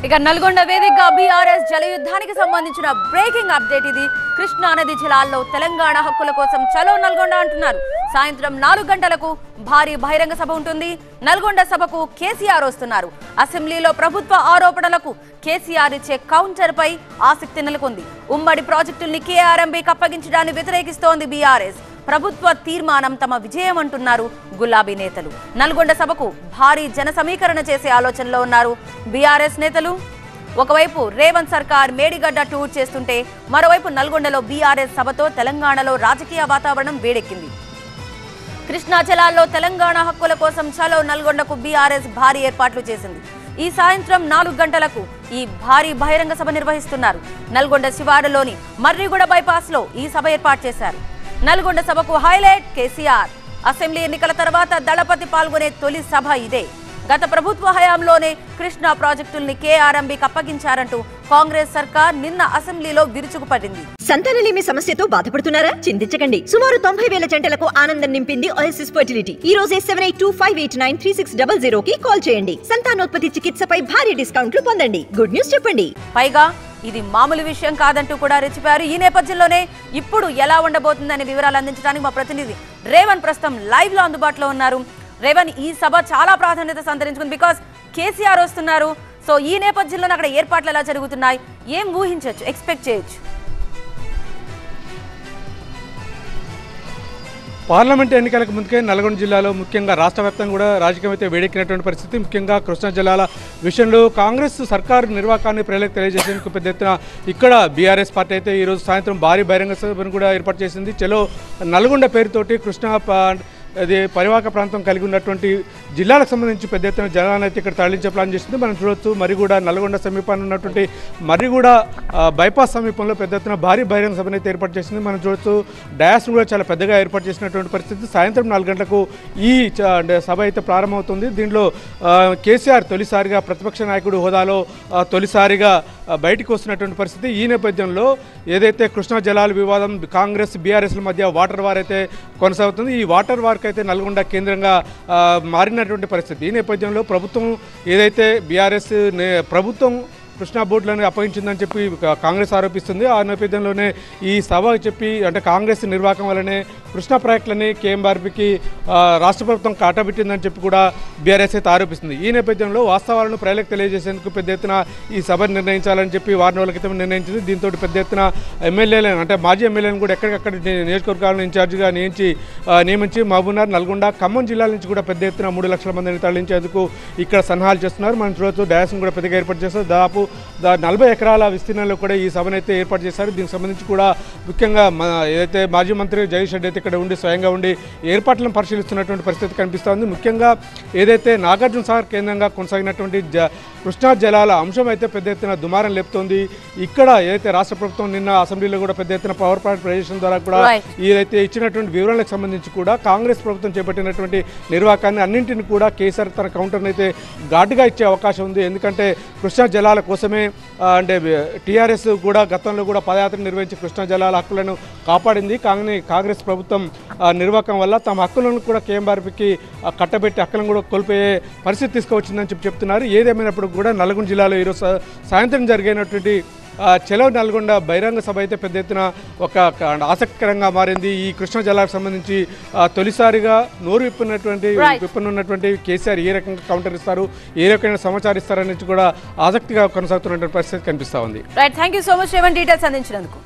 ఇక నల్గొండ వేదికగా బీఆర్ఎస్ జలయుద్ధానికి సంబంధించిన బ్రేకింగ్ అప్డేట్ ఇది. కృష్ణా నది జలాల్లో తెలంగాణ హక్కుల కోసం చలో నల్గొండ అంటున్నారు. సాయంత్రం 4 గంటలకు భారీ బహిరంగ సభ ఉంటుంది. నల్గొండ సభకు కేసీఆర్ వస్తున్నారు. అసెంబ్లీలో ప్రభుత్వ ఆరోపణలకు కేసీఆర్ ఇచ్చే కౌంటర్ పై ఆసక్తి నెలకొంది. ఉమ్మడి ప్రాజెక్టుల్ని కేఆర్ఎంబీకి అప్పగించడాన్ని వ్యతిరేకిస్తోంది బీఆర్ఎస్. ప్రభుత్వ తీర్మానం తమ విజయం అంటున్నారు గులాబీ నేతలు. నల్గొండ సభకు భారీ జన సమీకరణ చేసే ఆలోచనలో ఉన్నారు బీఆర్ఎస్ నేతలు. ఒకవైపు రేవంత్ సర్కార్ మేడిగడ్డ టూర్ చేస్తుంటే మరోవైపు నల్గొండలో బీఆర్ఎస్ సభతో తెలంగాణలో రాజకీయ వాతావరణం వేడెక్కింది. కృష్ణా జలాల్లో తెలంగాణ హక్కుల కోసం చలో నల్గొండకు బీఆర్ఎస్ భారీ ఏర్పాట్లు చేసింది. ఈ సాయంత్రం 4 గంటలకు ఈ భారీ బహిరంగ సభ నిర్వహిస్తున్నారు. నల్గొండ శివారులోని మర్రిగూడ బైపాస్ లో ఈ సభ ఏర్పాటు చేశారు. నల్గొండ సభకు హైలైట్ కేసీఆర్. అసెంబ్లీ ఎన్నికల తర్వాత దళపతి పాల్గొనే తొలి సభ ఇదే. గత ప్రభుత్వ హయాంలోనే కృష్ణా ప్రాజెక్టుల్ని కేఆర్ఎంబీకి అప్పగించారంటూ కాంగ్రెస్ సర్కార్ నిన్న అసెంబ్లీలో విరుచుకుపడింది. సంతానలేమి సమస్యతో బాధపడుతున్నారా? చింతించకండి. సుమారు 90,000 జంటలకు ఆనందం నింపింది ఓఎస్ఎస్ ఫర్టిలిటీ. ఈ రోజే 7825893600 కి కాల్ చేయండి. సంతానోత్పత్తి చికిత్సపై భారీ డిస్కౌంట్లు పొందండి. గుడ్ న్యూస్ చెప్పండి. పైగా ఇది మామూలు విషయం కాదంటూ కూడా రెచ్చిపారు. ఈ నేపథ్యంలోనే ఇప్పుడు ఎలా ఉండబోతుందనే వివరాలు అందించడానికి మా ప్రతినిధి రేవన్ ప్రస్తుతం లైవ్ లో అందుబాటులో ఉన్నారు. రేవన్, ఈ సభ చాలా ప్రాధాన్యత సంతరించుకుంది. బికాస్ కేసీఆర్ వస్తున్నారు. సో ఈ నేపథ్యంలో అక్కడ ఏర్పాట్లు ఎలా జరుగుతున్నాయి, ఏం ఊహించవచ్చు, ఎక్స్పెక్ట్ చేయొచ్చు? పార్లమెంట్ ఎన్నికలకు ముందుకే నల్గొండ జిల్లాలో ముఖ్యంగా రాష్ట్ర వ్యాప్తంగా కూడా రాజకీయం అయితే వేడెక్కినటువంటి పరిస్థితి. ముఖ్యంగా కృష్ణా జలాల విషయంలో కాంగ్రెస్ సర్కారు నిర్వాకాన్ని ప్రజలకు తెలియజేసేందుకు పెద్ద ఎత్తున ఇక్కడ బీఆర్ఎస్ పార్టీ అయితే ఈరోజు సాయంత్రం భారీ బహిరంగ సభను కూడా ఏర్పాటు చేసింది. చలో నల్గొండ పేరుతోటి కృష్ణా అది పరివాహక ప్రాంతం కలిగి ఉన్నటువంటి జిల్లాలకు సంబంధించి పెద్ద ఎత్తున జనాలను అయితే ఇక్కడ తరలించే ప్లాన్ చేసింది. మనం చూడొచ్చు మర్రిగూడ నల్గొండ సమీపాన్ని ఉన్నటువంటి మర్రిగూడ బైపాస్ సమీపంలో పెద్ద ఎత్తున భారీ బహిరంగ సభను అయితే ఏర్పాటు చేసింది. మనం చూడొచ్చు డయాస్ కూడా చాలా పెద్దగా ఏర్పాటు చేసినటువంటి పరిస్థితి. సాయంత్రం 4 గంటలకు ఈ సభ అయితే ప్రారంభమవుతుంది. దీంట్లో కేసీఆర్ తొలిసారిగా ప్రతిపక్ష నాయకుడు హోదాలో తొలిసారిగా బయటకు వస్తున్నటువంటి పరిస్థితి. ఈ నేపథ్యంలో ఏదైతే కృష్ణా జలాల వివాదం కాంగ్రెస్ బీఆర్ఎస్ల మధ్య వాటర్ వార్ అయితే కొనసాగుతుంది. ఈ వాటర్ వార్కి అయితే నల్గొండ కేంద్రంగా మారినటువంటి పరిస్థితి. ఈ నేపథ్యంలో ప్రభుత్వం ఏదైతే బీఆర్ఎస్ ప్రభుత్వం కృష్ణా బోర్డులను అప్పగించిందని చెప్పి కాంగ్రెస్ ఆరోపిస్తుంది. ఆ నేపథ్యంలోనే ఈ సభ చెప్పి అంటే కాంగ్రెస్ నిర్వాహకం వల్లనే కృష్ణా ప్రాజెక్టులని కేఎంఆర్బీకి రాష్ట్ర ప్రభుత్వం కాటబెట్టిందని చెప్పి కూడా బీఆర్ఎస్ అయితే ఆరోపిస్తుంది. ఈ నేపథ్యంలో వాస్తవాలను ప్రజలకు తెలియజేసేందుకు పెద్ద ఎత్తున ఈ సభను నిర్ణయించాలని చెప్పి వారం రోజుల క్రితం నిర్ణయించింది. దీంతో పెద్ద ఎత్తున ఎమ్మెల్యేలను అంటే మాజీ ఎమ్మెల్యేలను కూడా ఎక్కడికక్కడ నియోజకవర్గాలను ఇన్ఛార్జిగా నియమించి మహబూబ్నగర్, నల్గొండ, ఖమ్మం జిల్లాల నుంచి కూడా పెద్ద ఎత్తున 3 లక్షల మందిని తరలించేందుకు ఇక్కడ సన్నాహాలు చేస్తున్నారు. మనం చూడవచ్చు డయాస్ను కూడా పెద్దగా ఏర్పాటు చేస్తారు. దాదాపు 40 ఎకరాల విస్తీర్ణంలో కూడా ఈ సభను అయితే ఏర్పాటు చేశారు. దీనికి సంబంధించి కూడా ముఖ్యంగా ఏదైతే మాజీ మంత్రి జగదీష్ రెడ్డి అయితే ఇక్కడ ఉండి స్వయంగా ఉండి ఏర్పాట్లను పరిశీలిస్తున్నటువంటి పరిస్థితి కనిపిస్తోంది. ముఖ్యంగా ఏదైతే నాగార్జున సాగర్ కేంద్రంగా కొనసాగినటువంటి కృష్ణా జలాల అంశం అయితే పెద్ద ఎత్తున దుమారం లేపుతోంది. ఇక్కడ ఏదైతే రాష్ట్ర ప్రభుత్వం నిన్న అసెంబ్లీలో కూడా పెద్ద ఎత్తున పవర్ పాయింట్ ప్రజెషన్ ద్వారా కూడా ఏదైతే ఇచ్చినటువంటి వివరాలకు సంబంధించి కూడా కాంగ్రెస్ ప్రభుత్వం చేపట్టినటువంటి నిర్వాహకాన్ని అన్నింటిని కూడా కేసీఆర్ తన కౌంటర్ని అయితే ఘాటుగా ఇచ్చే అవకాశం ఉంది. ఎందుకంటే కృష్ణా జలాల కోసమే అంటే టీఆర్ఎస్ కూడా గతంలో కూడా పదయాత్ర నిర్వహించి కృష్ణా జలాల హక్కులను కాపాడింది. కానీ కాంగ్రెస్ ప్రభుత్వం నిర్వాహకం వల్ల తమ హక్కులను కూడా కేఎంఆర్బీకి కట్టబెట్టి హక్కులను కూడా కోల్పోయే పరిస్థితి తీసుకువచ్చిందని చెప్తున్నారు. ఏదేమైనప్పుడు కూడా నల్గొండ జిల్లాలో ఈరోజు సాయంత్రం జరిగినటువంటి చలో నల్గొండ బహిరంగ సభ అయితే పెద్ద ఎత్తున ఒక ఆసక్తికరంగా మారింది. ఈ కృష్ణా జలాలకు సంబంధించి తొలిసారిగా నోరు విప్పనున్నటువంటి కేసీఆర్ ఏ రకంగా కౌంటర్ ఇస్తారు, ఏ రకమైన సమాచారం ఇస్తారనేది కూడా ఆసక్తిగా కొనసాగుతున్నటువంటి పరిస్థితి కనిపిస్తూ ఉంది. Right, thank you so much Revanth, details అందించినందుకు.